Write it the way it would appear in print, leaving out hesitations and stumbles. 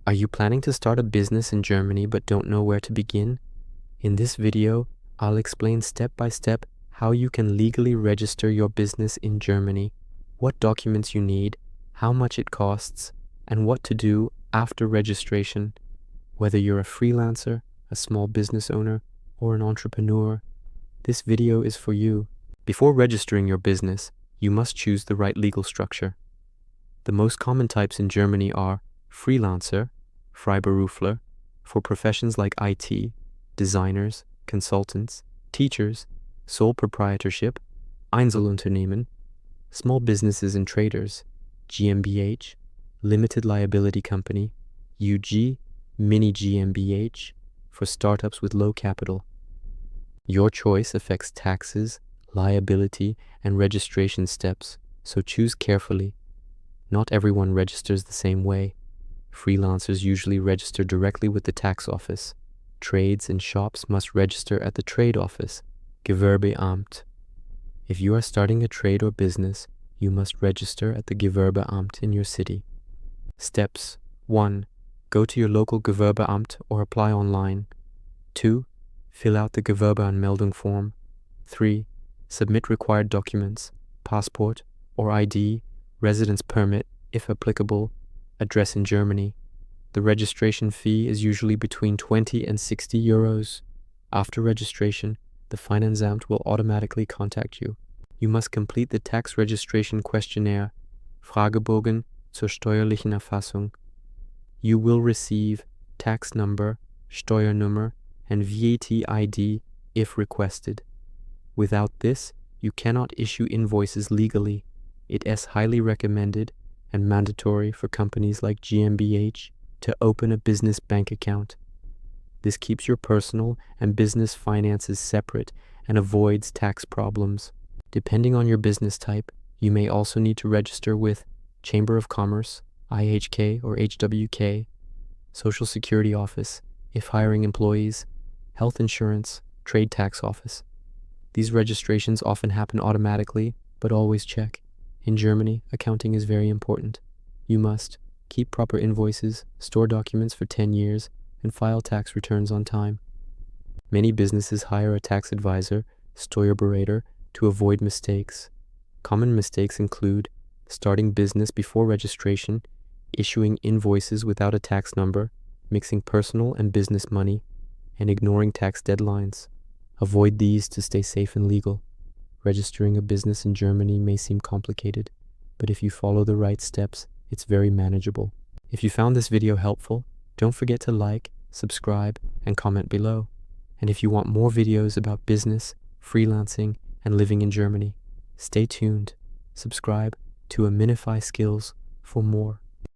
Are you planning to start a business in Germany but don't know where to begin? In this video, I'll explain step by step how you can legally register your business in Germany, what documents you need, how much it costs, and what to do after registration. Whether you're a freelancer, a small business owner, or an entrepreneur, this video is for you. Before registering your business, you must choose the right legal structure. The most common types in Germany are Freelancer, Freiberufler, for professions like IT, designers, consultants, teachers, sole proprietorship, Einzelunternehmen, small businesses and traders, GmbH, limited liability company, UG, mini GmbH, for startups with low capital. Your choice affects taxes, liability, and registration steps, so choose carefully. Not everyone registers the same way. Freelancers usually register directly with the tax office. Trades and shops must register at the trade office, Gewerbeamt. If you are starting a trade or business, you must register at the Gewerbeamt in your city. Steps: 1. Go to your local Gewerbeamt or apply online. 2. Fill out the Gewerbeanmeldung form. 3. Submit required documents, passport or ID, residence permit, if applicable, address in Germany. The registration fee is usually between 20 and 60 euros. After registration, the Finanzamt will automatically contact you. You must complete the tax registration questionnaire, Fragebogen zur steuerlichen Erfassung. You will receive tax number, Steuernummer, and VAT ID if requested. Without this, you cannot issue invoices legally. It is highly recommended and mandatory for companies like GmbH to open a business bank account. This keeps your personal and business finances separate and avoids tax problems. Depending on your business type, you may also need to register with Chamber of Commerce, IHK or HWK, Social Security Office, if hiring employees, health insurance, trade tax office. These registrations often happen automatically, but always check. In Germany, accounting is very important. You must keep proper invoices, store documents for 10 years, and file tax returns on time. Many businesses hire a tax advisor, Steuerberater, to avoid mistakes. Common mistakes include starting business before registration, issuing invoices without a tax number, mixing personal and business money, and ignoring tax deadlines. Avoid these to stay safe and legal. Registering a business in Germany may seem complicated, but if you follow the right steps, it's very manageable. If you found this video helpful, don't forget to like, subscribe, and comment below. And if you want more videos about business, freelancing, and living in Germany, stay tuned. Subscribe to Aminify Skills for more.